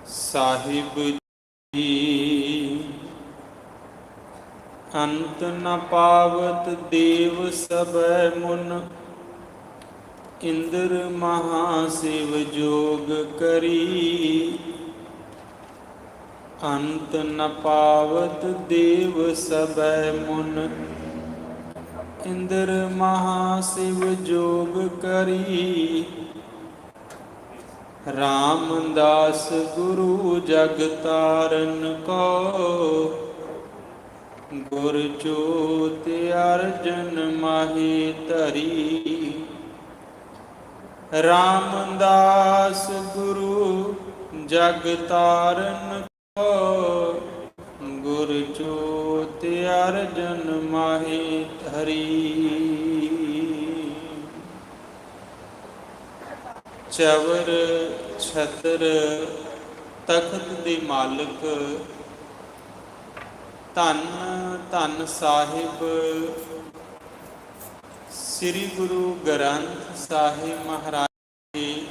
ਸਾਹਿਬ ਜੀ। ਅੰਤ ਨ ਪਾਵਤ ਦੇਵ ਸਭੈ ਮੁਨ, ਇੰਦਰ ਮਹਾ ਸਿਵ ਜੋਗ ਕਰੀ। ਅੰਤ ਨ ਪਾਵਤ ਦੇਵ ਸਭੈ ਮੁਨ, ਇੰਦਰ ਮਹਾ ਸਿਵ ਜੋਗ ਕਰੀ। ਰਾਮਦਾਸ ਗੁਰੂ ਜਗ ਤਾਰਨ ਕੋ, ਗੁਰ ਚੋਤ ਅਰਜਨ ਮਾਹੀ ਧਰੀ। ਰਾਮਦਾਸ ਗੁਰੂ ਜਗ ਤਾਰਨ ਕੋ, ਗੁਰ ਚੋਤ ਅਰਜਨ ਮਾਹੀ ਧਰੀ। ਚਵਰ ਛਤਰ ਤਖਤ ਦੇ ਮਾਲਕ ਧੰਨ ਧੰਨ ਸਾਹਿਬ ਸ੍ਰੀ ਗੁਰੂ ਗ੍ਰੰਥ ਸਾਹਿਬ ਮਹਾਰਾਜ ਜੀ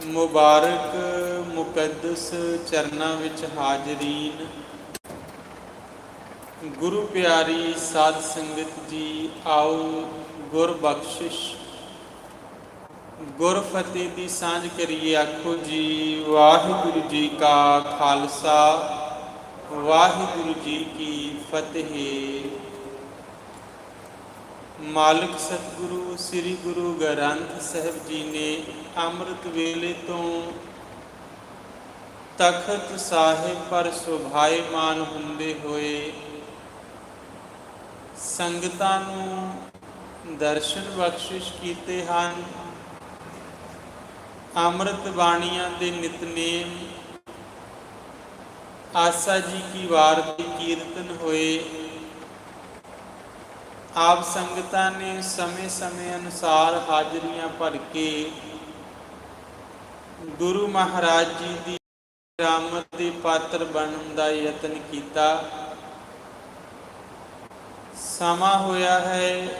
ਮੁਬਾਰਕ ਮੁਕੱਦਸ ਚਰਨਾਂ ਵਿੱਚ ਹਾਜ਼ਰੀਨ, ਗੁਰੂ ਪਿਆਰੀ ਸਾਧ ਸੰਗਤ ਜੀ, ਆਓ ਗੁਰ ਬਖਸ਼ਿਸ਼ ਗੁਰ ਫਤਿਹ ਦੀ ਸਾਂਝ ਕਰੀਏ। ਆਖੋ ਜੀ ਵਾਹਿਗੁਰੂ ਜੀ ਕਾ ਖਾਲਸਾ, ਵਾਹਿਗੁਰੂ ਜੀ ਕੀ ਫਤਿਹ। ਮਾਲਕ ਸਤਿਗੁਰੂ ਸ੍ਰੀ ਗੁਰੂ ਗ੍ਰੰਥ ਸਾਹਿਬ ਜੀ ਨੇ ਅੰਮ੍ਰਿਤ ਵੇਲੇ ਤੋਂ ਤਖਤ ਸਾਹਿਬ ਪਰ ਸ਼ੋਭਾਇਮਾਨ ਹੁੰਦੇ ਹੋਏ ਸੰਗਤਾਂ ਨੂੰ ਦਰਸ਼ਨ ਬਖਸ਼ਿਸ਼ ਕੀਤੇ ਹਨ। ਅੰਮ੍ਰਿਤ ਬਾਣੀਆਂ ਦੇ ਨਿਤਨੇਮ, ਆਸਾ ਜੀ ਕੀ ਵਾਰ ਦੇ ਕੀਰਤਨ ਹੋਏ। ਆਪ ਸੰਗਤਾਂ ਨੇ ਸਮੇਂ ਅਨੁਸਾਰ ਹਾਜ਼ਰੀਆਂ ਭਰ ਕੇ ਗੁਰੂ ਮਹਾਰਾਜ ਜੀ ਦੀ ਰਹਿਮਤ ਦੇ ਪਾਤਰ ਬਣਨ ਦਾ ਯਤਨ ਕੀਤਾ। ਸਮਾਂ ਹੋਇਆ ਹੈ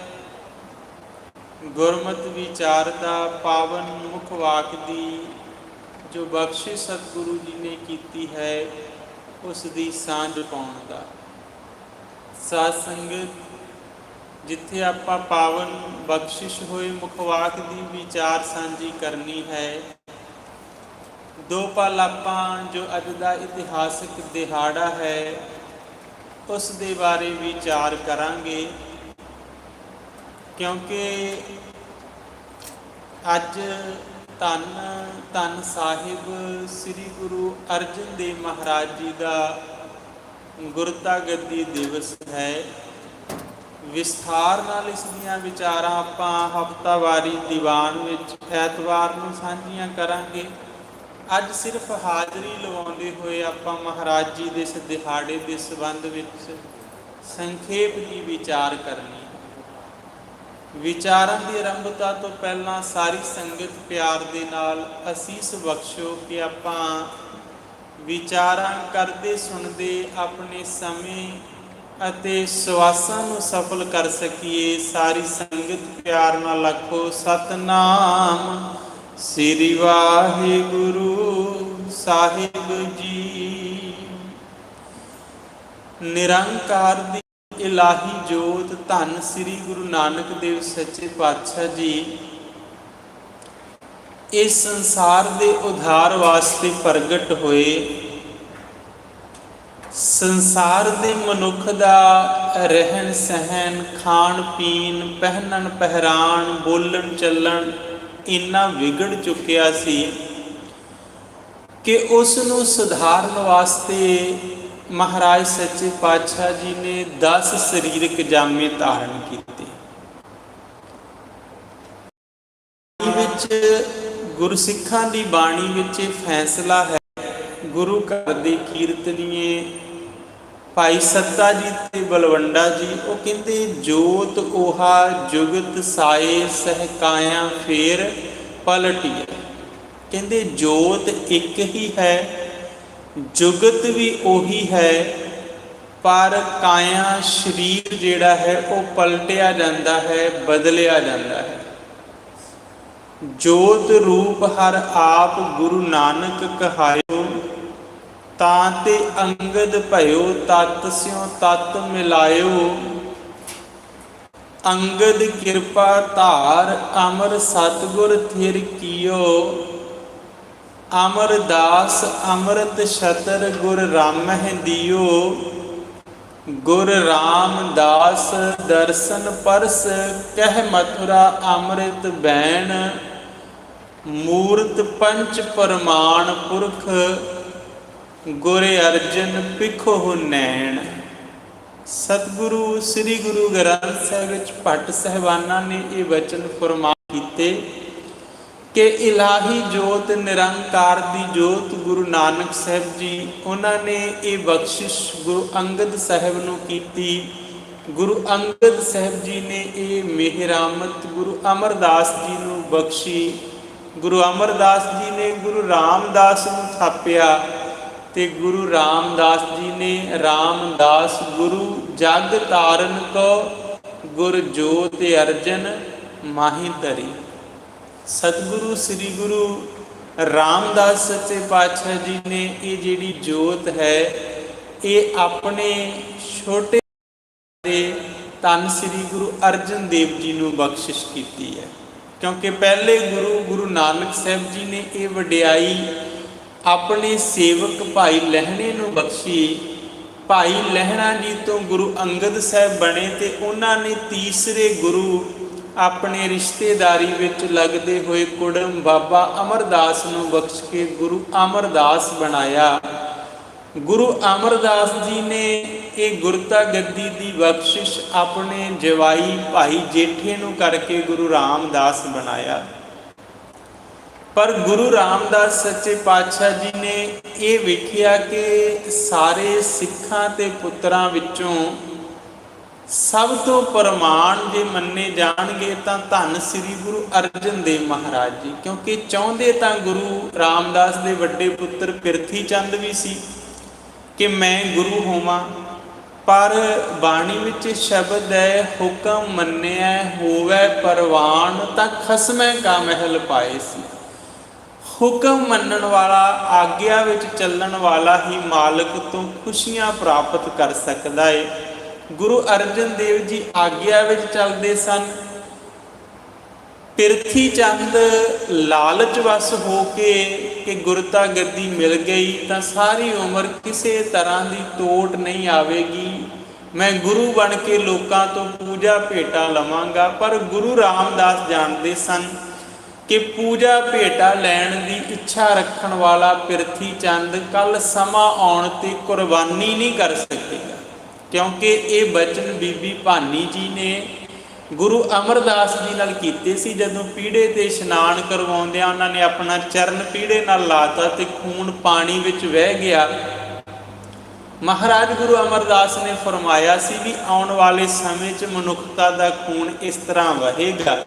ਗੁਰਮਤਿ ਵਿਚਾਰ ਦਾ, ਪਾਵਨ ਮੁਖ ਵਾਕ ਦੀ ਜੋ ਬਖਸ਼ਿਸ਼ ਸਤਿਗੁਰੂ ਜੀ ਨੇ ਕੀਤੀ ਹੈ ਉਸ ਦੀ ਸਾਂਝ ਪਾਉਣ ਦਾ। ਸਾਧ ਸੰਗਤ, ਜਿੱਥੇ ਆਪਾਂ ਪਾਵਨ ਬਖਸ਼ਿਸ਼ ਹੋਏ ਮੁਖ ਵਾਕ ਦੀ ਵਿਚਾਰ ਸਾਂਝੀ ਕਰਨੀ ਹੈ, ਦੋ ਪਲ ਆਪਾਂ ਜੋ ਅੱਜ ਦਾ ਇਤਿਹਾਸਕ ਦਿਹਾੜਾ ਹੈ ਉਸ ਦੇ ਬਾਰੇ ਵਿਚਾਰ ਕਰਾਂਗੇ, ਕਿਉਂਕਿ ਅੱਜ ਧੰਨ ਧੰਨ ਸਾਹਿਬ ਸ੍ਰੀ ਗੁਰੂ ਅਰਜਨ ਦੇਵ ਮਹਾਰਾਜ ਜੀ ਦਾ ਗੁਰਤਾ ਗੱਦੀ ਦਿਵਸ ਹੈ। ਵਿਸਥਾਰ ਨਾਲ ਇਸ ਦੀਆਂ ਵਿਚਾਰਾਂ ਆਪਾਂ ਹਫ਼ਤਾਵਾਰੀ ਦੀਵਾਨ ਵਿੱਚ ਐਤਵਾਰ ਨੂੰ ਸਾਂਝੀਆਂ ਕਰਾਂਗੇ। ਅੱਜ ਸਿਰਫ ਹਾਜ਼ਰੀ ਲਵਾਉਂਦੇ ਹੋਏ ਆਪਾਂ ਮਹਾਰਾਜ ਜੀ ਦੇ ਇਸ ਦਿਹਾੜੇ ਦੇ ਸੰਬੰਧ ਵਿੱਚ ਸੰਖੇਪ ਦੀ ਵਿਚਾਰ ਕਰਨੀ। ਵਿਚਾਰਾਂ ਦੀ ਆਰੰਭਤਾ ਤੋਂ ਪਹਿਲਾਂ ਸਾਰੀ ਸੰਗਤ ਪਿਆਰ ਦੇ ਨਾਲ ਅਸੀਸ ਬਖਸ਼ੋ ਕਿ ਆਪਾਂ ਵਿਚਾਰਾਂ ਕਰਦੇ ਸੁਣਦੇ ਆਪਣੇ ਸਮੇਂ ਅਤੇ ਸਵਾਸਾਂ ਨੂੰ ਸਫਲ ਕਰ ਸਕੀਏ। ਸਾਰੀ ਸੰਗਤ ਪਿਆਰ ਨਾਲ ਆਖੋ ਸਤਨਾਮ ਸ੍ਰੀ ਵਾਹਿਗੁਰੂ ਸਾਹਿਬ ਜੀ। ਨਿਰੰਕਾਰ ਦੀ ਇਲਾਹੀ ਜੋਤ ਧੰਨ ਸ੍ਰੀ ਗੁਰੂ ਨਾਨਕ ਦੇਵ ਸੱਚੇ ਪਾਤਸ਼ਾਹ ਜੀ ਇਸ ਸੰਸਾਰ ਦੇ ਉਧਾਰ ਵਾਸਤੇ ਪ੍ਰਗਟ ਹੋਏ। ਸੰਸਾਰ ਦੇ ਮਨੁੱਖ ਦਾ ਰਹਿਣ ਸਹਿਣ, ਖਾਣ ਪੀਣ, ਪਹਿਨਣ ਪਹਿਰਾਣ, ਬੋਲਣ ਚੱਲਣ ਇੰਨਾ ਵਿਗੜ ਚੁੱਕਿਆ ਸੀ ਕਿ ਉਸ ਨੂੰ ਸੁਧਾਰਨ ਵਾਸਤੇ ਮਹਾਰਾਜ ਸੱਚੇ ਪਾਤਸ਼ਾਹ ਜੀ ਨੇ 10 ਸਰੀਰਕ ਜਾਮੇ ਧਾਰਨ ਕੀਤੇ। ਵਿੱਚ ਗੁਰਸਿੱਖਾਂ ਦੀ ਬਾਣੀ ਵਿੱਚ ਫੈਸਲਾ ਹੈ। ਗੁਰੂ ਘਰ ਦੇ ਕੀਰਤਨੀਏ ਭਾਈ ਸੱਤਾ ਜੀ ਤੇ ਬਲਵੰਡਾ ਜੀ, ਉਹ ਕਹਿੰਦੇ ਜੋਤ ਓਹਾ ਜੁਗਤ ਸਾਏ ਸਹਿਕਾਇਆ ਫੇਰ ਪਲਟੀਏ। ਕਹਿੰਦੇ ਜੋਤ ਇੱਕ ਹੀ ਹੈ, ਜੁਗਤ ਵੀ ਉਹੀ ਹੈ, ਪਰ ਕਾਇਆ ਸਰੀਰ ਜਿਹੜਾ ਹੈ ਉਹ ਪਲਟਿਆ ਜਾਂਦਾ ਹੈ, ਬਦਲਿਆ ਜਾਂਦਾ ਹੈ। जोत रूप हर आप गुरु नानक कहायो, ताते अंगद भयो तत् स्यों तत् मिलायो। अंगद कृपा धार अमर सतगुर थिर कियो, अमरदास अमृत छतर गुर रामह दियो। गुर रामदास दर्शन परस कह मथुरा अमृत बैन, मूर्त पंच परमाण पुरख गुर अर्जन पिखो नैन। सतगुरु श्री गुरु ग्रंथ ਸਾਹਿਬ ਵਿੱਚ ਭੱਟ ਸਾਹਿਬਾਨਾਂ ਨੇ ਇਹ ਵਚਨ ਫਰਮਾਨ ਕੀਤੇ कि इलाही जोत निरंकार दी जोत गुरु नानक साहब जी उन्होंने ये बख्शिश गुरु अंगद साहब नूं कीती। गुरु अंगद साहब जी ने ये मेहरामत गुरु अमरदास जी नूं बख्शी। गुरु अमरदास जी ने गुरु रामदास नूं थापिया ते गुरु रामदास जी ने रामदास गुरु जग तारन को गुर जोत अर्जन माही धरी। सतगुरु श्री गुरु रामदास सच्चे पातशाह जी ने ये जिहड़ी जोत है ये अपने छोटे धन श्री गुरु अर्जन देव जी नूं बख्शिश की है, क्योंकि पहले गुरु गुरु नानक साहब जी ने ये वडियाई अपने सेवक भाई लहणे नूं बख्शी। भाई लहणा जी तो गुरु अंगद साहब बने तो उन्होंने तीसरे गुरु अपने रिश्तेदारी विच लगते हुए कुड़म बाबा अमरदास नूं बख्श के गुरु अमरदास बनाया। गुरु अमरदास जी ने ये गुरता गद्दी की बख्शिश अपने जवाई भाई जेठे नूं करके गुरु रामदास बनाया। पर गुरु रामदास सच्चे पातशाह जी ने ये वेखिया कि सारे सिखां ते पुत्रां विचों सब तो प्रमाण जे मन्ने जाणगे तां धन श्री गुरु अर्जन देव महाराज जी, क्योंकि चाहुंदे तां गुरु रामदास दे वड्डे पुत्र पिरथी चंद भी सी कि मैं गुरु होवां, पर बाणी विच शब्द है हुक्म मन्निया होवै परवान तां खसमै का महल पाए सी। हुक्म मन्नण वाला आग्या विच चलण वाला ही मालिक तो खुशियां प्राप्त कर सकदा है। गुरु अर्जन देव जी आग्या विच चलते सन। पिरथी चंद लालच वस हो के गुरता गद्दी मिल गई तो सारी उम्र किसी तरह की तोड़ नहीं आवेगी, मैं गुरु बन के लोगों तो पूजा भेटा लवांगा। पर गुरु रामदास जानते सन कि पूजा भेटा लैण की इच्छा रखण वाला पिरथी चंद कल समा आउण ते कुर्बानी नहीं कर सकेगा, क्योंकि ये बचन बीबी भानी जी ने गुरु अमरदास जी नाल कीते सी। जदों पीढ़े ते इशनान करवाउंदिआं उन्होंने अपना चरण पीढ़े नाल लाता ते खून पानी विच वह गया। महाराज गुरु अमरदास ने फरमाया सी भी आउण वाले समय च मनुखता दा खून इस तरह वहेगा।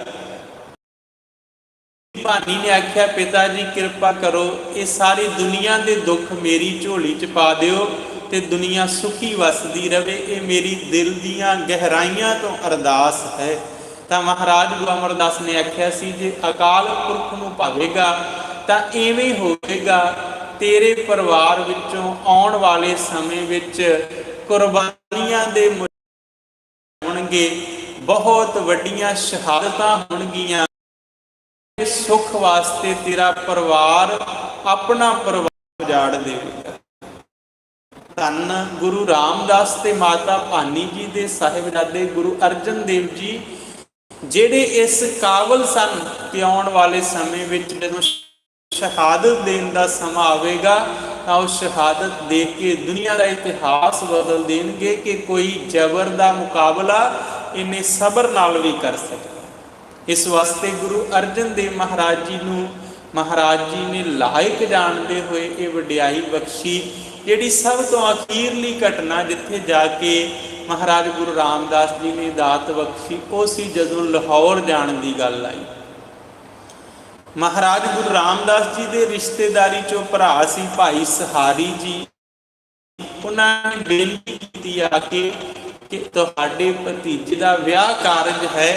भानी ने आख्या पिता जी कृपा करो ये सारी दुनिया के दुख मेरी झोली च पा दिओ ते दुनिया सुखी वसदी रहे, ये मेरी दिल दियां गहराइयां तो अरदास है। तो महाराज गुरु अमरदास ने आख्या सी जे अकाल पुरख नूं भावेगा तां इवें होवेगा, तेरे परिवार विचों आउण वाले समय विच कुर्बानियां दे होणगे, बहुत वड्डियां शहादतां होणगीआं। सुख वास्ते तेरा परिवार अपना परिवार उजाड़ देवेगा। धन गुरु रामदास ते माता भानी जी दे साहिबजादे गुरु अर्जन देव जी जेड़े इस काबल सन कि आउण वाले समय विच जदों शहादत देण दा समा आवेगा तां उस शहादत देख के दुनिया का इतिहास बदल देणगे कि कोई जबर दा मुकाबला इन्हें सबर नाल भी कर सकदा। इस वास्ते गुरु अर्जन देव महाराज जी नूं महाराज जी ने लायक जानते हुए ये वडियाई बख्शी, जिहड़ी सब तो अखीरली घटना जिथे जाके महाराज गुरु रामदास जी ने दात बख्शी वो सी जदों लाहौर जाण की गल आई। महाराज गुरु रामदास जी के रिश्तेदारी चो भरा सी भाई सहारी जी, उन्होंने बेनती की आके कि तुहाडे भतीजे का विआह कारज है,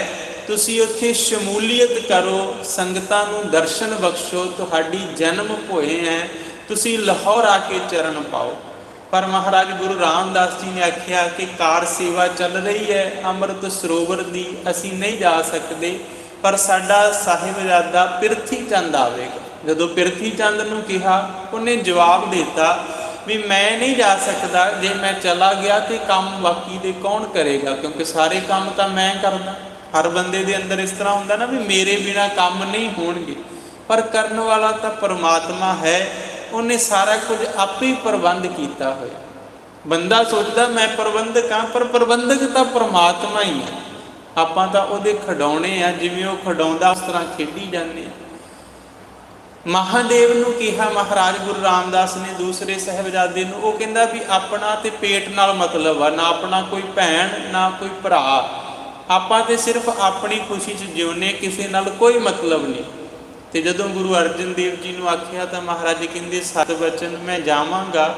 ਤੁਸੀਂ ਉੱਥੇ ਸ਼ਮੂਲੀਅਤ ਕਰੋ, ਸੰਗਤਾਂ ਨੂੰ ਦਰਸ਼ਨ ਬਖਸ਼ੋ, ਤੁਹਾਡੀ ਜਨਮ ਭੋਏ ਹੈ, ਤੁਸੀਂ ਲਾਹੌਰ ਆ ਕੇ ਚਰਨ ਪਾਓ। ਪਰ ਮਹਾਰਾਜ ਗੁਰੂ ਰਾਮਦਾਸ ਜੀ ਨੇ ਆਖਿਆ ਕਿ ਕਾਰ ਸੇਵਾ ਚੱਲ ਰਹੀ ਹੈ ਅੰਮ੍ਰਿਤ ਸਰੋਵਰ ਦੀ, ਅਸੀਂ ਨਹੀਂ ਜਾ ਸਕਦੇ, ਪਰ ਸਾਡਾ ਸਾਹਿਬਜ਼ਾਦਾ ਪਿਰਥੀ ਚੰਦ ਆਵੇਗਾ। ਜਦੋਂ ਪਿਰਥੀ ਚੰਦ ਨੂੰ ਕਿਹਾ, ਉਹਨੇ ਜਵਾਬ ਦਿੱਤਾ ਵੀ ਮੈਂ ਨਹੀਂ ਜਾ ਸਕਦਾ, ਜੇ ਮੈਂ ਚਲਾ ਗਿਆ ਤੇ ਕੰਮ ਬਾਕੀ ਦੇ ਕੌਣ ਕਰੇਗਾ, ਕਿਉਂਕਿ ਸਾਰੇ ਕੰਮ ਤਾਂ ਮੈਂ ਕਰਦਾ। ਹਰ ਬੰਦੇ ਦੇ ਅੰਦਰ ਇਸ ਤਰ੍ਹਾਂ ਹੁੰਦਾ ਨਾ ਵੀ ਮੇਰੇ ਬਿਨਾ ਕੰਮ ਨਹੀਂ ਹੋਣਗੇ, ਪਰ ਕਰਨ ਵਾਲਾ ਤਾਂ ਪਰਮਾਤਮਾ ਹੈ, ਉਹਨੇ ਸਾਰਾ ਕੁਝ ਆਪੇ ਹੀ ਪ੍ਰਬੰਧ ਕੀਤਾ ਹੋਇਆ। ਬੰਦਾ ਸੋਚਦਾ ਮੈਂ ਪ੍ਰਬੰਧਕ ਹਾਂ, ਪਰ ਪ੍ਰਬੰਧਕ ਤਾਂ ਪਰਮਾਤਮਾ ਹੀ ਹੈ, ਆਪਾਂ ਤਾਂ ਉਹਦੇ ਖਿਡੌਣੇ ਆ, ਜਿਵੇਂ ਉਹ ਖਿਡਾਉਂਦਾ ਉਸ ਤਰ੍ਹਾਂ ਖੇਡੀ ਜਾਂਦੇ ਆ। ਮਹਾਦੇਵ ਨੂੰ ਕਿਹਾ ਮਹਾਰਾਜ ਗੁਰੂ ਰਾਮਦਾਸ ਨੇ ਦੂਸਰੇ ਸਾਹਿਬਜ਼ਾਦੇ ਨੂੰ, ਉਹ ਕਹਿੰਦਾ ਵੀ ਆਪਣਾ ਤੇ ਪੇਟ ਨਾਲ ਮਤਲਬ ਆ, ਨਾ ਆਪਣਾ ਕੋਈ ਭੈਣ ਨਾ ਕੋਈ ਭਰਾ, ਆਪਾਂ ਤੇ ਸਿਰਫ ਆਪਣੀ ਖੁਸ਼ੀ 'ਚ ਜਿਉਨੇ, ਕਿਸੇ ਨਾਲ ਕੋਈ ਮਤਲਬ ਨਹੀਂ। ਤੇ ਜਦੋਂ ਗੁਰੂ ਅਰਜਨ ਦੇਵ ਜੀ ਨੂੰ ਆਖਿਆ ਤਾਂ ਮਹਾਰਾਜ ਕਹਿੰਦੇ ਸਤ ਬਚਨ ਮੈਂ ਜਾਵਾਂਗਾ,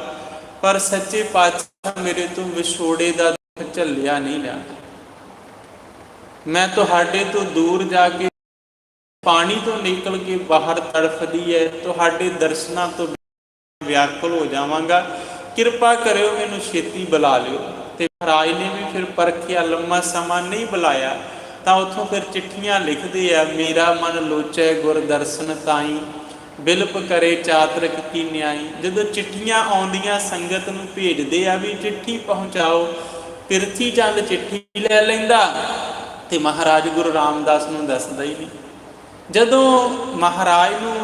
ਪਰ ਸੱਚੇ ਪਾਤਸ਼ਾਹ ਮੇਰੇ ਤੋਂ ਵਿਛੋੜੇ ਦਾ ਦੁੱਖ ਝੱਲਿਆ ਨਹੀਂ ਜਾਣਾ। ਮੈਂ ਤੁਹਾਡੇ ਤੋਂ ਦੂਰ ਜਾ ਕੇ ਪਾਣੀ ਤੋਂ ਨਿਕਲ ਕੇ ਬਾਹਰ ਤੜਫਦੀ ਹੈ, ਤੁਹਾਡੇ ਦਰਸ਼ਨਾਂ ਤੋਂ ਵਿਆਕੁਲ ਹੋ ਜਾਵਾਂਗਾ, ਕਿਰਪਾ ਕਰਿਓ ਮੈਨੂੰ ਛੇਤੀ ਬੁਲਾ ਲਿਓ। ਤੇ ਮਹਾਰਾਜ ਨੇ ਵੀ ਫਿਰ ਪਰਖਿਆ, ਲੰਮਾ ਸਮਾਂ ਨਹੀਂ ਬੁਲਾਇਆ, ਤਾਂ ਉੱਥੋਂ ਫਿਰ ਚਿੱਠੀਆਂ ਲਿਖਦੇ ਆ, ਮੇਰਾ ਮਨ ਲੋਚੈ ਗੁਰ ਦਰਸ਼ਨ ਤਾਈ, ਬਿਲਪ ਕਰੇ ਚਾਤਰਕ ਕੀ ਨਿਆਈ। ਜਦੋਂ ਚਿੱਠੀਆਂ ਆਉਂਦੀਆਂ ਸੰਗਤ ਨੂੰ ਭੇਜਦੇ ਆ ਵੀ ਚਿੱਠੀ ਪਹੁੰਚਾਓ, ਪਿਰਥੀ ਚੰਦ ਚਿੱਠੀ ਲੈ ਲੈਂਦਾ ਤੇ ਮਹਾਰਾਜ ਗੁਰੂ ਰਾਮਦਾਸ ਨੂੰ ਦੱਸਦਾ ਹੀ ਨਹੀਂ। ਜਦੋਂ ਮਹਾਰਾਜ ਨੂੰ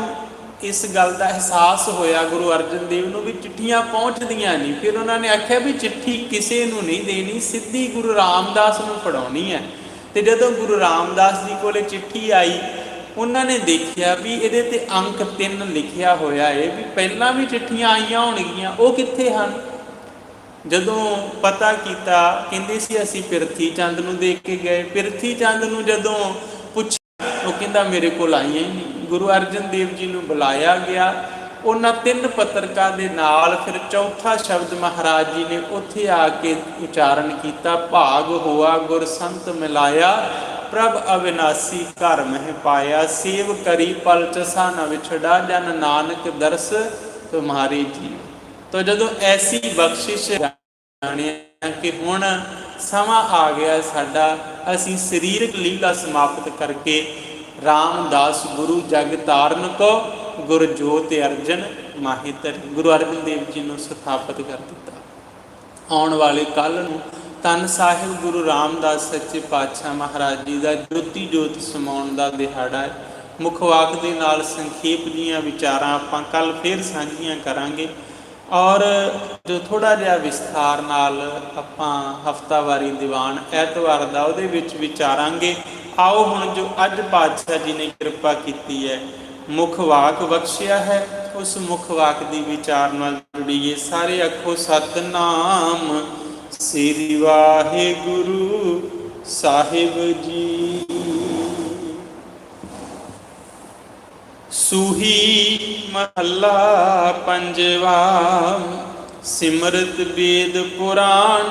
ਇਸ ਗੱਲ ਦਾ ਅਹਿਸਾਸ ਹੋਇਆ ਗੁਰੂ ਅਰਜਨ ਦੇਵ ਨੂੰ ਵੀ ਚਿੱਠੀਆਂ ਪਹੁੰਚਦੀਆਂ ਨਹੀਂ, ਫਿਰ ਉਹਨਾਂ ਨੇ ਆਖਿਆ ਵੀ ਚਿੱਠੀ ਕਿਸੇ ਨੂੰ ਨਹੀਂ ਦੇਣੀ, ਸਿੱਧੀ ਗੁਰੂ ਰਾਮਦਾਸ ਨੂੰ ਫੜਾਉਣੀ ਹੈ। ਤੇ ਜਦੋਂ ਗੁਰੂ ਰਾਮਦਾਸ ਜੀ ਕੋਲੇ ਚਿੱਠੀ ਆਈ, ਉਹਨਾਂ ਨੇ ਦੇਖਿਆ ਵੀ ਇਹਦੇ ਤੇ ਅੰਕ 3 ਲਿਖਿਆ ਹੋਇਆ ਹੈ, ਵੀ ਪਹਿਲਾਂ ਵੀ ਚਿੱਠੀਆਂ ਆਈਆਂ ਹੋਣਗੀਆਂ, ਉਹ ਕਿੱਥੇ ਹਨ। ਜਦੋਂ ਪਤਾ ਕੀਤਾ, ਕਹਿੰਦੇ ਸੀ ਅਸੀਂ ਪਿਰਥੀ ਚੰਦ ਨੂੰ ਦੇਖ ਕੇ ਗਏ। ਪਿਰਥੀ ਚੰਦ ਨੂੰ ਜਦੋਂ ਪੁੱਛਿਆ, ਉਹ ਕਹਿੰਦਾ ਮੇਰੇ ਕੋਲ ਆਈਆਂ ਹੀ ਨਹੀਂ। ਗੁਰੂ ਅਰਜਨ ਦੇਵ ਜੀ ਨੂੰ ਬੁਲਾਇਆ ਗਿਆ, ਉਹਨਾਂ 3 ਪੱਤਰਕਾਂ ਦੇ ਨਾਲ ਫਿਰ ਚੌਥਾ ਸ਼ਬਦ ਮਹਾਰਾਜ ਜੀ ਨੇ ਉੱਥੇ ਆ ਕੇ ਉਚਾਰਨ ਕੀਤਾ, ਭਾਗ ਹੋਆ ਗੁਰ ਸੰਤ ਮਿਲਾਇਆ, ਪ੍ਰਭ ਅਵਿਨਾਸੀ ਘਰ ਮਹਿ ਪਾਇਆ, ਸੇਵ ਕਰੀ ਪਲ ਚਸਾ ਨ ਵਿਛੜਾ, ਜਨ ਨਾਨਕ ਦਰਸ ਤੁਮਾਰੇ ਜੀ। ਤਾਂ ਜਦੋਂ ਐਸੀ ਬਖਸ਼ਿਸ਼ ਜਾਣਿਆ ਕਿ ਹੁਣ ਸਮਾਂ ਆ ਗਿਆ ਸਾਡਾ, ਅਸੀਂ ਸਰੀਰਕ ਲੀਲਾ ਸਮਾਪਤ ਕਰਕੇ ਰਾਮਦਾਸ ਗੁਰੂ ਜਗ ਤਾਰਨ ਕੋ ਗੁਰ ਜੋਤ ਅਰਜਨ ਮਾਹਿ ਧਰਿ, ਗੁਰੂ ਅਰਜਨ ਦੇਵ ਜੀ ਨੂੰ ਸਥਾਪਿਤ ਕਰ ਦਿੱਤਾ। ਆਉਣ ਵਾਲੇ ਕੱਲ੍ਹ ਨੂੰ ਧੰਨ ਸਾਹਿਬ ਗੁਰੂ ਰਾਮਦਾਸ ਸੱਚੇ ਪਾਤਸ਼ਾਹ ਮਹਾਰਾਜ ਜੀ ਦਾ ਜੋਤੀ ਜੋਤ ਸਮਾਉਣ ਦਾ ਦਿਹਾੜਾ ਹੈ। ਮੁੱਖ ਵਾਕ ਦੇ ਨਾਲ ਸੰਖੇਪ ਦੀਆਂ ਵਿਚਾਰਾਂ ਆਪਾਂ ਕੱਲ੍ਹ ਫੇਰ ਸਾਂਝੀਆਂ ਕਰਾਂਗੇ, ਔਰ ਜੋ ਥੋੜ੍ਹਾ ਜਿਹਾ ਵਿਸਥਾਰ ਨਾਲ ਆਪਾਂ ਹਫਤਾਵਾਰੀ ਦੀਵਾਨ ਐਤਵਾਰ ਦਾ ਉਹਦੇ ਵਿੱਚ ਵਿਚਾਰਾਂਗੇ। ਆਓ ਹੁਣ ਜੋ ਅੱਜ ਪਾਤਸ਼ਾਹ ਜੀ ਨੇ ਕਿਰਪਾ ਕੀਤੀ ਹੈ, ਮੁੱਖ ਵਾਕ ਬਖਸ਼ਿਆ ਹੈ, ਉਸ ਮੁੱਖ ਵਾਕ ਦੀ ਵਿਚਾਰ ਨਾਲ ਜੁੜੀਏ। ਸਾਰੇ ਆਖੋ ਸਤਿਨਾਮ ਸ੍ਰੀ ਵਾਹਿਗੁਰੂ ਸਾਹਿਬ ਜੀ। ਸੂਹੀ ਮਹੱਲਾ ਪੰਜਵਾ, ਸਿਮਰਤ ਵੇਦ ਪੁਰਾਣ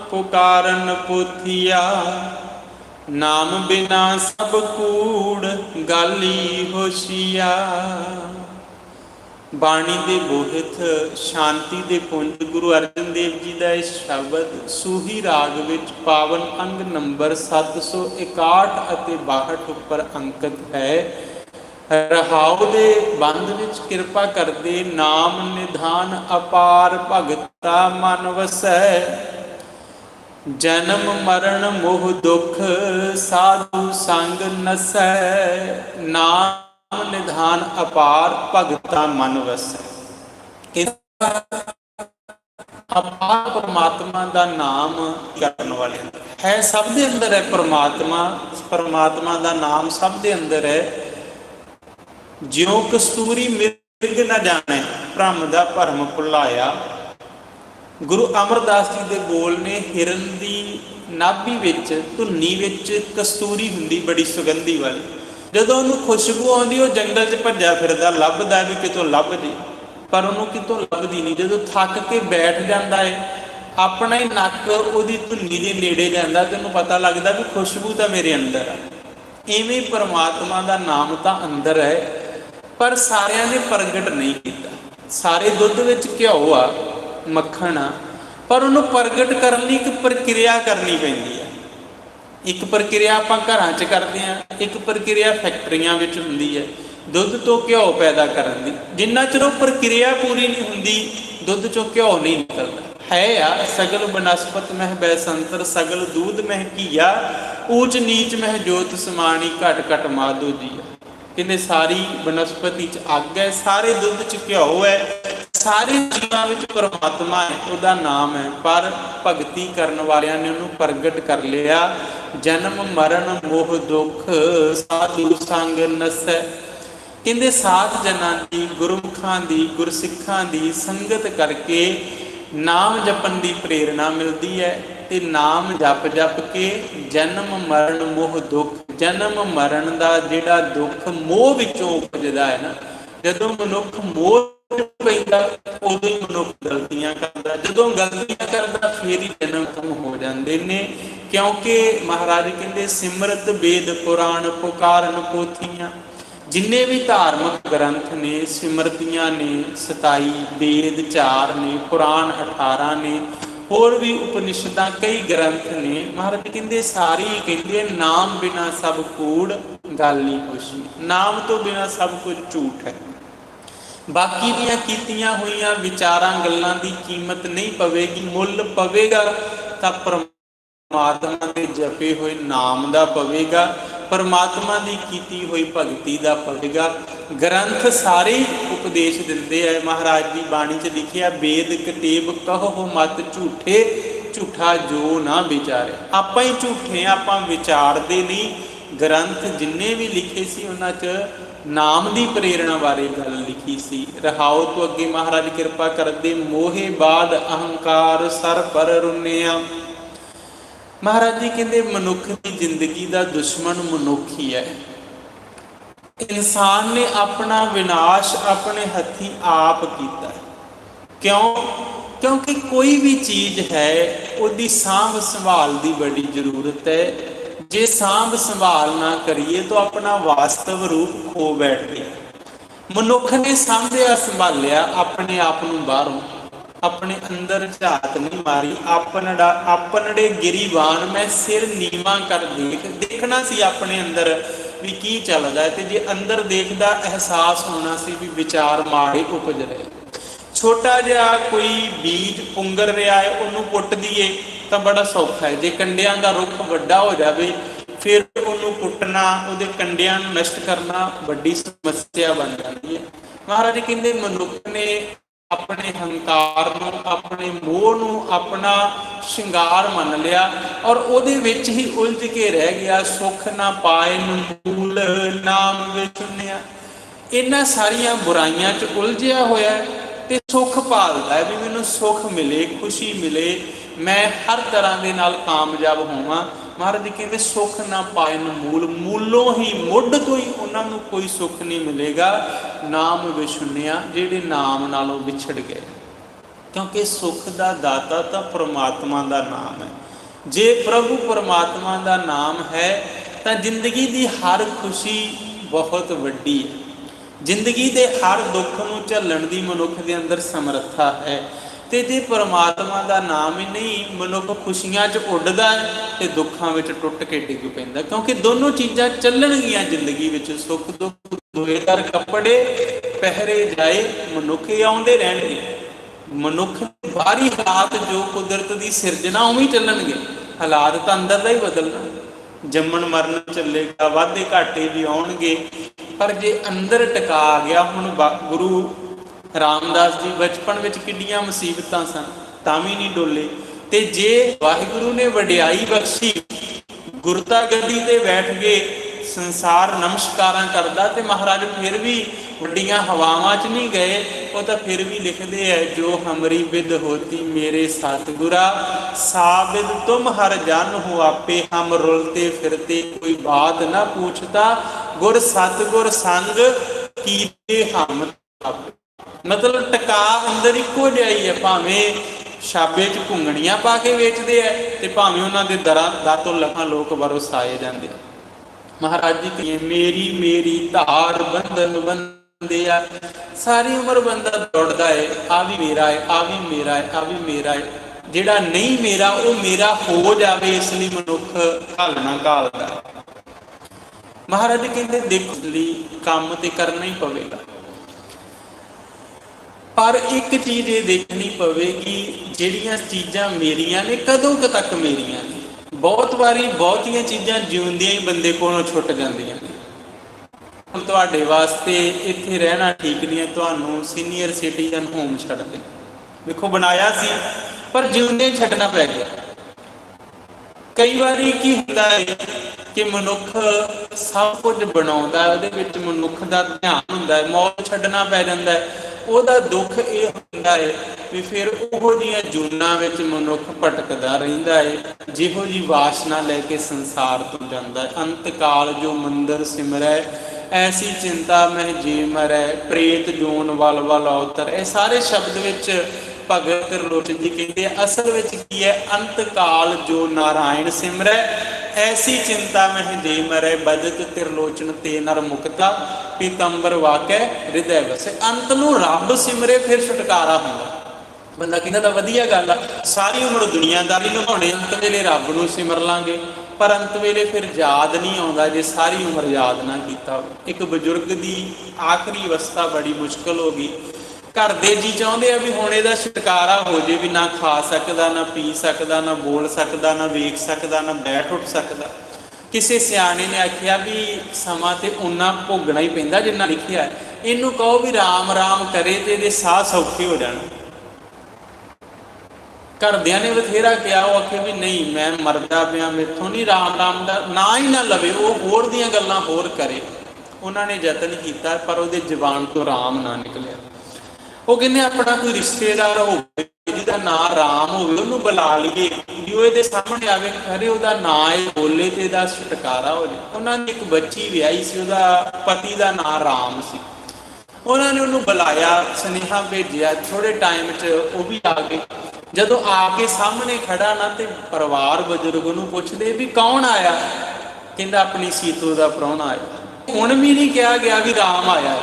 ਪੁਕਾਰਨ ਪੋਥੀਆ, ਨਾਮ ਬਿਨਾ ਸਭ ਕੂੜ ਗਾਲੀ ਹੋਸ਼ੀਆ। ਬਾਣੀ ਦੇ ਬੋਹਿਤ ਸ਼ਾਂਤੀ ਦੇ ਪੁੰਜ ਗੁਰੂ ਅਰਜਨ ਦੇਵ ਜੀ ਦਾ ਇਹ ਸ਼ਬਦ ਸੂਹੀ ਰਾਗ ਵਿੱਚ ਪਾਵਨ ਅੰਗ ਨੰਬਰ 761 ਅਤੇ 62 ਉੱਪਰ ਅੰਕਿਤ ਹੈ। ਰਹਾਉ ਦੇ ਬੰਦ ਵਿੱਚ ਕਿਰਪਾ ਕਰਦੇ, ਨਾਮ ਨਿਧਾਨ ਅਪਾਰ ਭਗਤਾ ਮਨ ਵਸੈ, ਜਨਮ ਮਰਨ ਮੋਹ ਦੁਖ ਸਾਧੂ ਸੰਗ ਨਸੈ, ਨਾਮ ਨਿਧਾਨ ਅਪਾਰ ਭਗਤਾ ਮਨ ਵਸੈ। ਅਪਾਰ ਪਰਮਾਤਮਾ ਦਾ ਨਾਮ ਕਰਨ ਵਾਲੇ ਹੈ, ਸਭ ਦੇ ਅੰਦਰ ਹੈ ਪਰਮਾਤਮਾ। ਪਰਮਾਤਮਾ ਦਾ ਨਾਮ ਸਭ ਦੇ ਅੰਦਰ ਹੈ। ਜਿਉ ਕਸਤੂਰੀ ਮਿਰਗ ਨਾ ਜਾਣੈ, ਭ੍ਰਮ ਦਾ ਭਰਮ ਭੁਲਾਇਆ। ਗੁਰੂ ਅਮਰਦਾਸ ਜੀ ਦੇ ਬੋਲ ਨੇ, ਹਿਰਨ ਦੀ ਨਾਭੀ ਵਿੱਚ ਧੁੰਨੀ ਵਿੱਚ ਕਸਤੂਰੀ ਹੁੰਦੀ ਬੜੀ ਸੁਗੰਧੀ ਵਾਲੀ, ਜਦੋਂ ਉਹਨੂੰ ਖੁਸ਼ਬੂ ਆਉਂਦੀ ਉਹ ਜੰਗਲ 'ਚ ਭੱਜਿਆ ਫਿਰਦਾ, ਲੱਭਦਾ ਵੀ ਕਿਤੋਂ ਲੱਭ ਜੇ, ਪਰ ਉਹਨੂੰ ਕਿਤੋਂ ਲੱਭਦੀ ਨਹੀਂ। ਜਦੋਂ ਥੱਕ ਕੇ ਬੈਠ ਜਾਂਦਾ ਹੈ, ਆਪਣਾ ਹੀ ਨੱਕ ਉਹਦੀ ਧੁੰਨੀ ਦੇ ਨੇੜੇ ਜਾਂਦਾ ਤੇ ਉਹਨੂੰ ਪਤਾ ਲੱਗਦਾ ਵੀ ਖੁਸ਼ਬੂ ਤਾਂ ਮੇਰੇ ਅੰਦਰ ਆ। ਇਵੇਂ परमात्मा का नाम तो अंदर है, पर सारिਆਂ ने प्रगट नहीं किया। सारे दुध विच घ्यो आ, मक्खन आ, पर उन्होंने प्रगट करने लई एक प्रक्रिया करनी पैंदी है। एक प्रक्रिया आपां घरां च करदे हां, एक प्रक्रिया फैक्ट्रियां विच हुंदी है दुध तो घ्यो पैदा करन दी। जिन्ना चਿਰ ਉਹ प्रक्रिया पूरी नहीं हुंदी दुध चों घ्यो नहीं निकलदा है। आ सगल बनस्पत मह बैसंतर सगल दूध मह घीआ ऊच नीच मह जोत समानी घट घट माधो जीआ। कहते सारी बनस्पति च अग है, सारे दुध च घ्यो है, सारे जीवां विच परमात्मा है, उहदा नाम है। पर भगती करन वालियां ने उहनूं प्रगट कर लिया। जन्म मरण मोह दुख साधु संग नसै। कहते साध जनां दी, गुरमुखां दी, गुरसिखां दी संगत करके नाम जपन की प्रेरणा मिलती है। तो नाम जप जप के जन्म मरण मोह दुख, जन्म मरण का जिहड़ा दुख मोह विचों उपजदा है ना, जदों मनुख मोह पैंदा उदों ही मनुख गलतियां करदा, जदों गलतियां करदा फिर ही जन्म खत्म हो जाते ने। क्योंकि महाराज कहते सिमरत वेद पुराण पुकारन पोथियां। जिन्ने भी धार्मिक ग्रंथ ने, सिमरतियां ने 27, वेद 4 ने, पुराण 18 ने, होर भी उपनिषदां कई ग्रंथ ने। महाराज कहते सारी कहते नाम बिना सब कूड़ गल नहीं कुछ, नाम तो बिना सब कुछ झूठ है। बाकी दियां कीतियां होईयां विचारां गल्लां दी कीमत नहीं पवेगी, मुल पवेगा तां परमात्मा दे जपे हुए नाम दा पवेगा, परमात्मा की कीती हुई भगती का पवेगा। ग्रंथ सारे उपदेश दिंदे है। महाराज की बाणी च लिखिया वेद कतेब कहो मत झूठे झूठा जो ना विचारे। आप ही झूठे आप विचारते नहीं। ग्रंथ जिन्ने भी लिखे सी उन्हां च नाम की प्रेरणा बारे गल लिखी सी। रहाओ तो अगे महाराज कृपा करते मोहे बाद अहंकार सर पर रुन्निया। महाराज जी कहते मनुख की जिंदगी का दुश्मन मनुख ही है। इंसान ने अपना विनाश अपने हथी आप किया। क्यों? क्योंकि कोई भी चीज़ है उसकी सांभ संभाल की बड़ी जरूरत है। जे सांभ संभाल ना करिए तो अपना वास्तव रूप खो बैठे। मनुख ने सांभिया संभालिया अपने आप को बाहरों, अपने अंदर झात नहीं मारी। अपनड़े गिरीवान मैं सिर नीवा कर देखना सी अपने अंदर भी की चलता है। तो जे अंदर देखदा एहसास होना सी भी विचार माड़े उपज रहे। छोटा जिहा कोई बीज पुंगर रहा है उन्होंने पुट दीए तो बड़ा सौखा है। जे कंडियां का रुख वड्डा हो जाए फिर उन्होंने पुटना, उहदे कंडियां नष्ट करना बड़ी समस्या बन जाती है। महाराज कहते मनुख ने अपने हंकार नूं, अपने मोह नूं अपना शिंगार मन लिया और उहदे विच ही उलझ के रह गया। सुख ना पाए मूल नाम विचुनिया। इन्हां सारियां बुराइयां च उलझिया होया ते सुख भालदा है भी मैनूं सुख मिले, खुशी मिले, मैं हर तरह के नाल कामयाब होवां। महाराज कहते सुख ना पाए मूल, मूलों ही मुढ़ तो ही उन्होंने कोई सुख नहीं मिलेगा। नाम विछुनिया जिहड़े नाम नालों विछड़ गए। क्योंकि सुख का दाता तो परमात्मा का नाम है। जे प्रभु परमात्मा का नाम है तो जिंदगी की हर खुशी बहुत वड्डी है। जिंदगी के हर दुख नूं झल्लण की मनुख के अंदर समर्था है। तो जे परमात्मा का नाम ही नहीं, मनुख खुशियां च उड्डदा है तो दुखों में टुट के डिग पैंदा। क्योंकि दोनों चीज़ां चलणगियां जिंदगी में, सुख दुख दुएदार कपड़े पहरे जाए मनुख ही आउंदे रहणगे। मनुख बाहरी हालात जो कुदरत की सिरजना उवें चलणगे, हालात तो अंदर का ही बदलना। जम्मण मरण चलेगा, वाधे घाटे भी आउणगे, पर जे अंदर टिका गया। हुण गुरु रामदास जी बचपन में किड्डियां मुसीबतां सन तां भी नहीं डोले। ते जे वाहिगुरु ने वडियाई बख्शी, गुरता गद्दी ते बैठ गए, संसार नमस्कारां करदा ते महाराज फिर भी वड्डियां हवावां च नहीं गए। वो तो फिर भी लिखते हैं जो हमरी विद होती मेरे सतगुरा, साबिद तुम हर जान हो आपे, हम रुलते फिरते कोई बात ना पूछता, गुर सतगुर संग कीते हम आपे। मतलब टका अंदर इको जिहा ही है। भावें छाबे च घुंगणियां पा के वेचते हैं तो भावें उन्होंने दर तो लखां लोग वरोसाए जाते। महाराज जी कहिए मेरी मेरी धार बंधन बंदिया। सारी उम्र बंदा दौड़ता है, आ भी मेरा है, आ भी मेरा है, आ भी मेरा है। ਜਿਹੜਾ नहीं मेरा वो मेरा हो जाए, इसलिए मनुख घालना घालता है। महाराज जी कहते देखो लिए काम तो करना ही पवेगा, पर एक चीज ये देखनी पवेगी ਜਿਹੜੀਆਂ चीज़ां मेरिया ने कदों तक मेरिया ने। बहुत बारी बहुतियां चीज़ां जिउंदियां ही बंदे कोलों छुट जांदियां ने। ਹੁਣ ਤੁਹਾਡੇ वास्ते ਇੱਥੇ रहना ठीक नहीं है, ਤੁਹਾਨੂੰ सीनियर सिटीजन होम छड्ड दे, देखो बनाया सी पर जिउंदे छड्डना पै गया। कई बारी की ਹੁੰਦਾ है कि मनुख सब कुछ बनाउंदा, ਉਹਦੇ ਵਿੱਚ मनुख ਦਾ ਧਿਆਨ ਹੁੰਦਾ है, मौज ਛੱਡਣਾ ਪੈ ਜਾਂਦਾ है। ਉਹਦਾ ਦੁੱਖ ਇਹ ਹੁੰਦਾ ਹੈ ਵੀ ਫਿਰ ਉਹੋ ਜਿਹੀਆਂ ਜੂਨਾਂ ਵਿੱਚ ਮਨੁੱਖ ਭਟਕਦਾ ਰਹਿੰਦਾ ਹੈ, ਜਿਹੋ ਜਿਹੀ ਵਾਸਨਾ ਲੈ ਕੇ ਸੰਸਾਰ ਤੋਂ ਜਾਂਦਾ ਹੈ। ਅੰਤ ਕਾਲ ਜੋ ਮੰਦਰ ਸਿਮਰੈ ਐਸੀ ਚਿੰਤਾ ਮਹਿ ਜੀ ਮਰੈ, ਪ੍ਰੇਤ ਜੂਨ ਵਲ ਵਲ ਅਵਤਰ। ਇਹ ਸਾਰੇ ਸ਼ਬਦ ਵਿੱਚ ਭਗਤ त्रिलोचन जी कहते हैं असल में की है, अंत काल जो नारायण सिमरै ऐसी चिंता मह जे मरै, बदत त्रिलोचन ते नर मुक्ता पीतंबर वाकै हृदय वसै। अंत नूं रब सिमरे फिर छुटकारा हुंदा। बंदा कहता वधिया गल आ, सारी उम्र दुनियादारी निभाउणी, अंत वेले रब नूं सिमर लांगे, पर अंत वेले फिर याद नहीं आउंदा जे सारी उम्र याद ना कीता। एक बजुर्ग की आखिरी अवस्था बड़ी मुश्किल हो गई, घर दे जी चाहते हैं भी हुण इहदा छुटकारा हो जाए, भी ना खा सकता, ना पी सकता, ना बोल सकता, ना वेख सकता, ना बैठ उठ सकता। किसी सियाणे ने आख्या भी समा तो उन्ना भोगना ही पैंदा जिन्ना लिखिया है, इनू कहो भी राम राम करे तो ये साह सौखे हो जाने। घरदियां ने बथेरा कहा, वो आखे भी नहीं मैं मरदा पिया, मेथों नहीं राम राम का ना ही ना लवे, वो होर दियां गल्लां होर करे। उन्होंने यतन किया पर वो जबान तो राम ना निकलिया। वो कहने अपना कोई रिश्तेदार हो जिहदा नाम राम हो, उन्होंने बुला लीए भी वो इहदे सामने आवे, खरे उहदा नाम ये बोले तो इहदा छुटकारा हो जाए। उन्होंने एक बच्ची विआही सी, उहदा पति का नाम राम सी। उन्होंने उन्होंने बुलाया, सुनेहा भेजिया, थोड़े टाइम च वो भी आ गए। जदों आके सामने खड़ा ना तो परिवार बजुर्ग नूं पुछदे भी कौन आया, कहंदा अपनी सीतो का प्राहुणा आया। हुण भी नहीं कहा गया भी राम आया,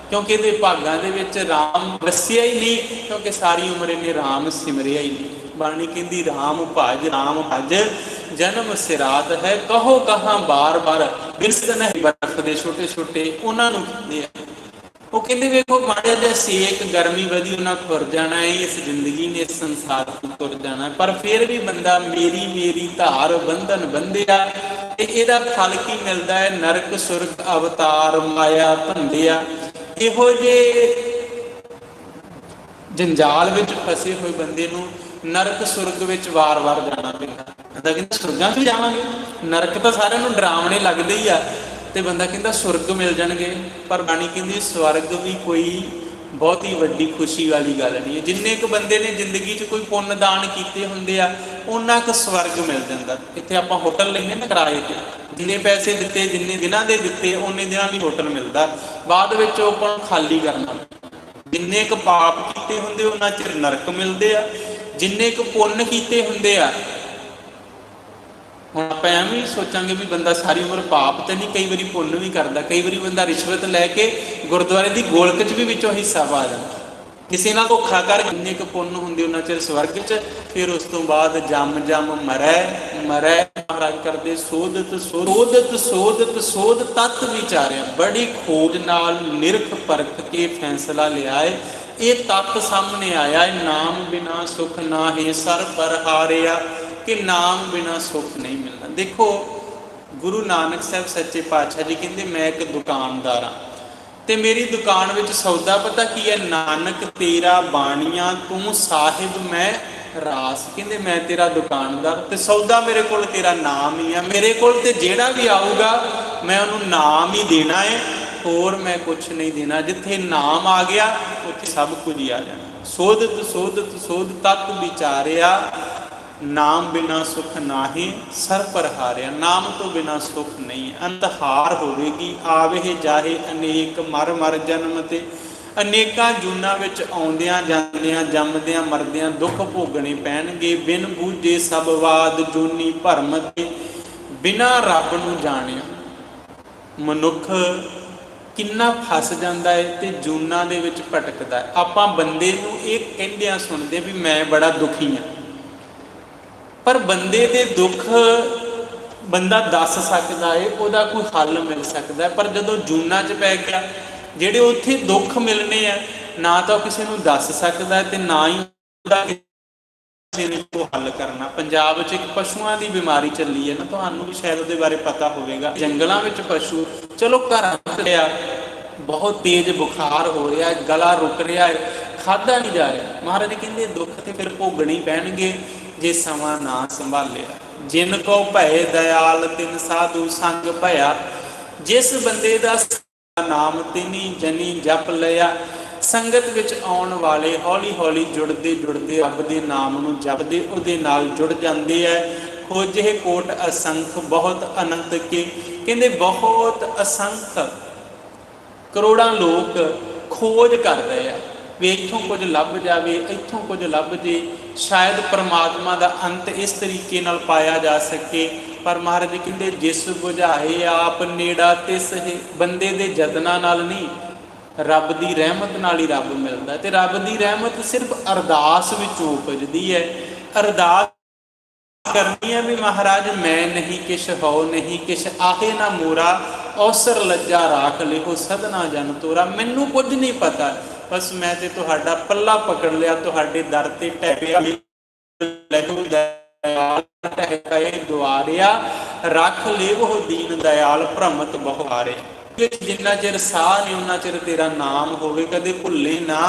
क्योंकि ये भागां दे विच राम वसिया ही नहीं, क्योंकि सारी उम्र इन्हें राम सिमरिया ही नहीं। बाणी कहती राम भज जन्म सिरात है, कहो कहाँ बार बार बिरसन है बर्फ दे छोटे छोटे। उन्होंने कहते वो कहते वेखो माड़ा जिहा सेक गर्मी वधी उन्हें तुर जाना है, इस जिंदगी ने इस संसार को तुर जाना है, पर फिर भी बंदा मेरी मेरी धार बंधन बंधिया। ਇਹਦਾ फल की मिलता है, नरक सुरग अवतार माया भंडिया। ਇਹੋ ਜਿਹੇ जंजाल ਵਿੱਚ फसे हुए बंदे ਨੂੰ नरक सुरग ਵਿੱਚ वार-वार जाना ਪੈਂਦਾ। ਬੰਦਾ ਕਹਿੰਦਾ ਸੁਰਗਾਂ 'ਚ ਵੀ ਜਾਵਾਂਗੇ, ਨਰਕ ਤਾਂ ਸਾਰਿਆਂ ਨੂੰ ਡਰਾਵਣੇ ਲੱਗਦੇ ਹੀ ਆ, ਤੇ ਬੰਦਾ ਕਹਿੰਦਾ ਸੁਰਗ ਮਿਲ ਜਾਣਗੇ। ਪਰ ਬਾਣੀ ਕਹਿੰਦੀ ਸਵਰਗ ਵੀ ਕੋਈ ਬਹੁਤੀ ਵੱਡੀ ਖੁਸ਼ੀ ਵਾਲੀ ਗੱਲ ਨਹੀਂ ਹੈ। ਜਿੰਨੇ ਕੁ ਬੰਦੇ ਨੇ ਜ਼ਿੰਦਗੀ 'ਚ ਕੋਈ ਪੁੰਨ ਦਾਨ ਕੀਤੇ ਹੁੰਦੇ ਆ, ਉਹਨਾਂ ਕੁ ਸਵਰਗ ਮਿਲ ਜਾਂਦਾ। ਇੱਥੇ ਆਪਾਂ ਹੋਟਲ ਲੈਂਦੇ ਨਾ ਕਿਰਾਏ 'ਤੇ, ਜਿੰਨੇ ਪੈਸੇ ਦਿੱਤੇ, ਜਿੰਨੇ ਦਿਨਾਂ ਦੇ ਦਿੱਤੇ, ਉਨੇ ਦਿਨਾਂ ਲਈ ਹੋਟਲ ਮਿਲਦਾ। ਬਾਅਦ ਵਿੱਚ ਉਹ ਆਪਾਂ ਨੂੰ ਖਾਲੀ ਕਰਨਾ। ਜਿੰਨੇ ਕੁ ਪਾਪ ਕੀਤੇ ਹੁੰਦੇ ਉਹਨਾਂ ਚਿਰ ਨਰਕ ਮਿਲਦੇ ਆ, ਜਿੰਨੇ ਕੁ ਪੁੰਨ ਕੀਤੇ ਹੁੰਦੇ ਆ। ਹੁਣ ਆਪਾਂ ਐਵੇਂ ਹੀ ਸੋਚਾਂਗੇ ਵੀ ਬੰਦਾ ਸਾਰੀ ਉਮਰ ਪਾਪ ਤੇ ਨਹੀਂ, ਕਈ ਵਾਰੀ ਪੁੰਨ ਵੀ ਕਰਦਾ। ਕਈ ਵਾਰੀ ਬੰਦਾ ਰਿਸ਼ਵਤ ਲੈ ਕੇ ਗੁਰਦੁਆਰੇ ਦੀ ਗੋਲਕ 'ਚ ਵੀ ਵਿੱਚੋਂ ਹਿੱਸਾ ਪਾ ਜਾਂਦਾ। ਕਿਸੇ ਨਾਲ ਧੋਖਾ ਕਰ, ਜਿੰਨੇ ਕੁ ਪੁੰਨ ਹੁੰਦੇ ਉਹਨਾਂ ਚਿਰ ਸਵਰਗ 'ਚ, ਫਿਰ ਉਸ ਤੋਂ ਬਾਅਦ ਜੰਮ ਜੰਮ ਮਰੈ ਮਰੈ। ਮਹਾਰਾਜ ਕਰਦੇ ਸੋਧਤ ਸੋਧਤ ਸੋਧਤ ਸੋਧ ਤਤ ਵਿਚਾਰਿਆ, ਬੜੀ ਖੋਜ ਨਾਲ ਨਿਰਖ ਪਰਖ ਕੇ ਫੈਸਲਾ ਲਿਆ ਏ। ਇਹ ਤੱਤ ਸਾਹਮਣੇ ਆਇਆ ਏ, ਨਾਮ ਬਿਨਾ ਸੁਖ ਨਾਹੀ ਸਰ ਪਰ ਹਾਰਿਆ, कि नाम बिना सुख नहीं मिलना। देखो गुरु नानक साहब सच्चे पातशाह जी कहते मैं एक दुकानदार हाँ, तो मेरी दुकान में सौदा पता की है, नानक तेरा बाणिया तू साहिब मैं रास। कहते मैं तेरा दुकानदार, तो सौदा मेरे को तेरा नाम ही है। मेरे को जेड़ा भी आऊगा मैं उन्होंने नाम ही देना है, होर मैं कुछ नहीं देना। जिथे नाम आ गया उत्थे सब कुछ ही आ जाना। सोधत सोधत सोध तक विचारिया, नाम बिना सुख नाहे सर पर हारिया। नाम तो बिना सुख नहीं है, अंतहार होगी। आवे जाहे अनेक मर मर जन्म ते, अनेकां जूनां विच आउंदियां जांदियां जमदियां मरदियां दुख भोगणे पैणगे। बिन बूझे सब वाद जूनी भरम ते, बिना रब नूं जाणिया। ਮਨੁੱਖ ਕਿੰਨਾ ਫਸ ਜਾਂਦਾ ਹੈ ਤੇ ਜੂਨਾਂ ਦੇ ਵਿੱਚ ਭਟਕਦਾ ਹੈ। ਆਪਾਂ ਬੰਦੇ ਨੂੰ ਇਹ ਕਹਿੰਦਿਆਂ ਸੁਣਦੇ ਵੀ ਮੈਂ ਬੜਾ ਦੁਖੀ ਹਾਂ, ਪਰ ਬੰਦੇ ਦੇ ਦੁੱਖ ਬੰਦਾ ਦੱਸ ਸਕਦਾ ਹੈ, ਉਹਦਾ ਕੋਈ ਹੱਲ ਮਿਲ ਸਕਦਾ ਹੈ। ਪਰ ਜਦੋਂ ਜੂਨਾਂ 'ਚ ਪੈ ਗਿਆ, ਜਿਹੜੇ ਉੱਥੇ ਦੁੱਖ ਮਿਲਣੇ ਆ, ਨਾ ਤਾਂ ਕਿਸੇ ਨੂੰ ਦੱਸ ਸਕਦਾ ਤੇ ਨਾ ਹੀ ਉਹਦਾ ਕਿਸੇ ਨੇ ਉਹ ਹੱਲ ਕਰਨਾ। ਪੰਜਾਬ 'ਚ ਇੱਕ ਪਸ਼ੂਆਂ ਦੀ ਬਿਮਾਰੀ ਚੱਲੀ ਹੈ ਨਾ, ਤੁਹਾਨੂੰ ਵੀ ਸ਼ਾਇਦ ਉਹਦੇ ਬਾਰੇ ਪਤਾ ਹੋਵੇਗਾ। ਜੰਗਲਾਂ ਵਿੱਚ ਪਸ਼ੂ ਚਲੋ ਘਰਾਂ ਆ, ਬਹੁਤ ਤੇਜ਼ ਬੁਖਾਰ ਹੋ ਰਿਹਾ, ਗਲਾ ਰੁਕ ਰਿਹਾ ਹੈ, ਖਾਧਾ ਨਹੀਂ ਜਾ ਰਿਹਾ। ਮਹਾਰਾਜ ਕਹਿੰਦੇ ਦੁੱਖ ਤੇ ਫਿਰ ਭੋਗਣੇ ਪੈਣਗੇ ਜੇ ਸਮਾਂ ਨਾ ਸੰਭਾਲਿਆ। ਜਿਨ ਕੋ ਭਏ ਦਇਆਲ ਤਿਨ ਸਾਧੂ ਸੰਗ ਭਇਆ, ਜਿਸ ਬੰਦੇ ਦਾ ਨਾਮ ਤਿਨੀ ਜਨੀ ਜਪ ਲਿਆ। ਸੰਗਤ ਵਿੱਚ ਆਉਣ ਵਾਲੇ ਹੌਲੀ ਹੌਲੀ ਜੁੜਦੇ ਜੁੜਦੇ ਰੱਬ ਦੇ ਨਾਮ ਨੂੰ ਜਪਦੇ ਉਹਦੇ ਨਾਲ ਜੁੜ ਜਾਂਦੇ ਹੈ। ਖੋਜੇ ਕੋਟ ਅਸੰਖ ਬਹੁਤ ਅਨੰਤ ਕੇ, ਕਹਿੰਦੇ ਬਹੁਤ ਅਸੰਖ ਕਰੋੜਾਂ ਲੋਕ ਖੋਜ ਕਰ ਰਹੇ ਆ ਵੀ ਇੱਥੋਂ ਕੁਝ ਲੱਭ ਜਾਵੇ, ਇੱਥੋਂ ਕੁਝ ਲੱਭ ਜੇ, ਸ਼ਾਇਦ ਪਰਮਾਤਮਾ ਦਾ ਅੰਤ ਇਸ ਤਰੀਕੇ ਨਾਲ ਪਾਇਆ ਜਾ ਸਕੇ। ਪਰ ਮਹਾਰਾਜ ਕਹਿੰਦੇ ਜਿਸ ਬੁਝਾਏ ਆਪ ਨੇੜਾ ਤਿਸ ਹੀ, ਬੰਦੇ ਦੇ ਯਤਨਾਂ ਨਾਲ ਨਹੀਂ, ਰੱਬ ਦੀ ਰਹਿਮਤ ਨਾਲ ਹੀ ਰੱਬ ਮਿਲਦਾ। ਤੇ ਰੱਬ ਦੀ ਰਹਿਮਤ ਸਿਰਫ ਅਰਦਾਸ ਵਿੱਚੋਂ ਉਪਜਦੀ ਹੈ। ਅਰਦਾਸ ਕਰਨੀ ਹੈ ਵੀ ਮਹਾਰਾਜ ਮੈਂ ਨਹੀਂ ਕਿਛ ਹੋ ਨਹੀਂ ਕਿਛ ਆਹੇ ਨਾ ਮੋਰਾ, ਔਸਰ ਲੱਜਾ ਰਾਖ ਲਿਓ ਸਦਨਾ ਜਨ ਤੋਰਾ। ਮੈਨੂੰ ਕੁਝ ਨਹੀਂ ਪਤਾ, ਬਸ ਮੈਂ ਤੇ ਤੁਹਾਡਾ ਪੱਲਾ ਪਕੜ ਲਿਆ, ਤੁਹਾਡੇ ਦਰ ਤੇ ਟਹਿ ਦੁਆਰਿਆ, ਰੱਖ ਲਿਵੋ ਦੀਨ ਦਇਆਲ ਭ੍ਰਮਤ ਬਹੁ-ਹਾਰੇ। ਜਿੰਨਾ ਚਿਰ ਸਾਹ ਨਹੀਂ ਉਹਨਾਂ ਚਿਰ ਤੇਰਾ ਨਾਮ ਹੋਵੇ, ਕਦੇ ਭੁੱਲੇ ਨਾ।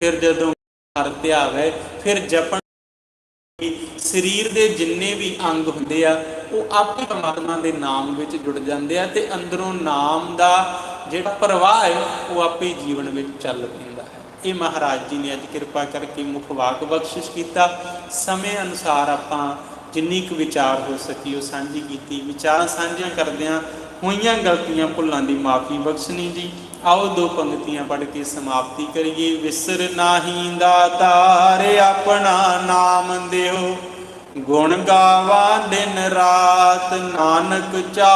ਫਿਰ ਜਦੋਂ ਮਰ ਧਿਆਵੇ, ਫਿਰ ਜਪਣ ਸਰੀਰ ਦੇ ਜਿੰਨੇ ਵੀ ਅੰਗ ਹੁੰਦੇ ਆ ਉਹ ਆਪੇ ਪਰਮਾਤਮਾ ਦੇ ਨਾਮ ਵਿੱਚ ਜੁੜ ਜਾਂਦੇ ਆ, ਤੇ ਅੰਦਰੋਂ ਨਾਮ ਦਾ ਜਿਹੜਾ ਪ੍ਰਵਾਹ ਹੈ ਉਹ ਆਪੇ ਜੀਵਨ ਵਿੱਚ ਚੱਲ ਪੈਂਦਾ ਹੈ। ਇਹ ਮਹਾਰਾਜ ਜੀ ਨੇ ਅੱਜ ਕਿਰਪਾ ਕਰਕੇ ਮੁਖ ਵਾਕ ਬਖਸ਼ਿਸ਼ ਕੀਤਾ। ਸਮੇਂ ਅਨੁਸਾਰ ਆਪਾਂ ਜਿੰਨੀ ਕੁ ਵਿਚਾਰ ਹੋ ਸਕੀ ਉਹ ਸਾਂਝੀ ਕੀਤੀ। ਵਿਚਾਰਾਂ ਸਾਂਝੀਆਂ ਕਰਦਿਆਂ ਹੋਈਆਂ ਗਲਤੀਆਂ ਭੁੱਲਾਂ ਦੀ ਮਾਫੀ ਬਖਸ਼ਣੀ ਜੀ। ਆਓ ਦੋ ਪੰਕਤੀਆਂ ਪੜ੍ਹ ਕੇ ਸਮਾਪਤੀ ਕਰੀਏ। ਵਿਸਰ ਨਾਹੀ ਦਾਤਾਰ ਆਪਣਾ ਨਾਮ ਦਿਓ, ਗੁਣ ਗਾਵਾਂ ਦਿਨ ਰਾਤ ਨਾਨਕ ਚਾ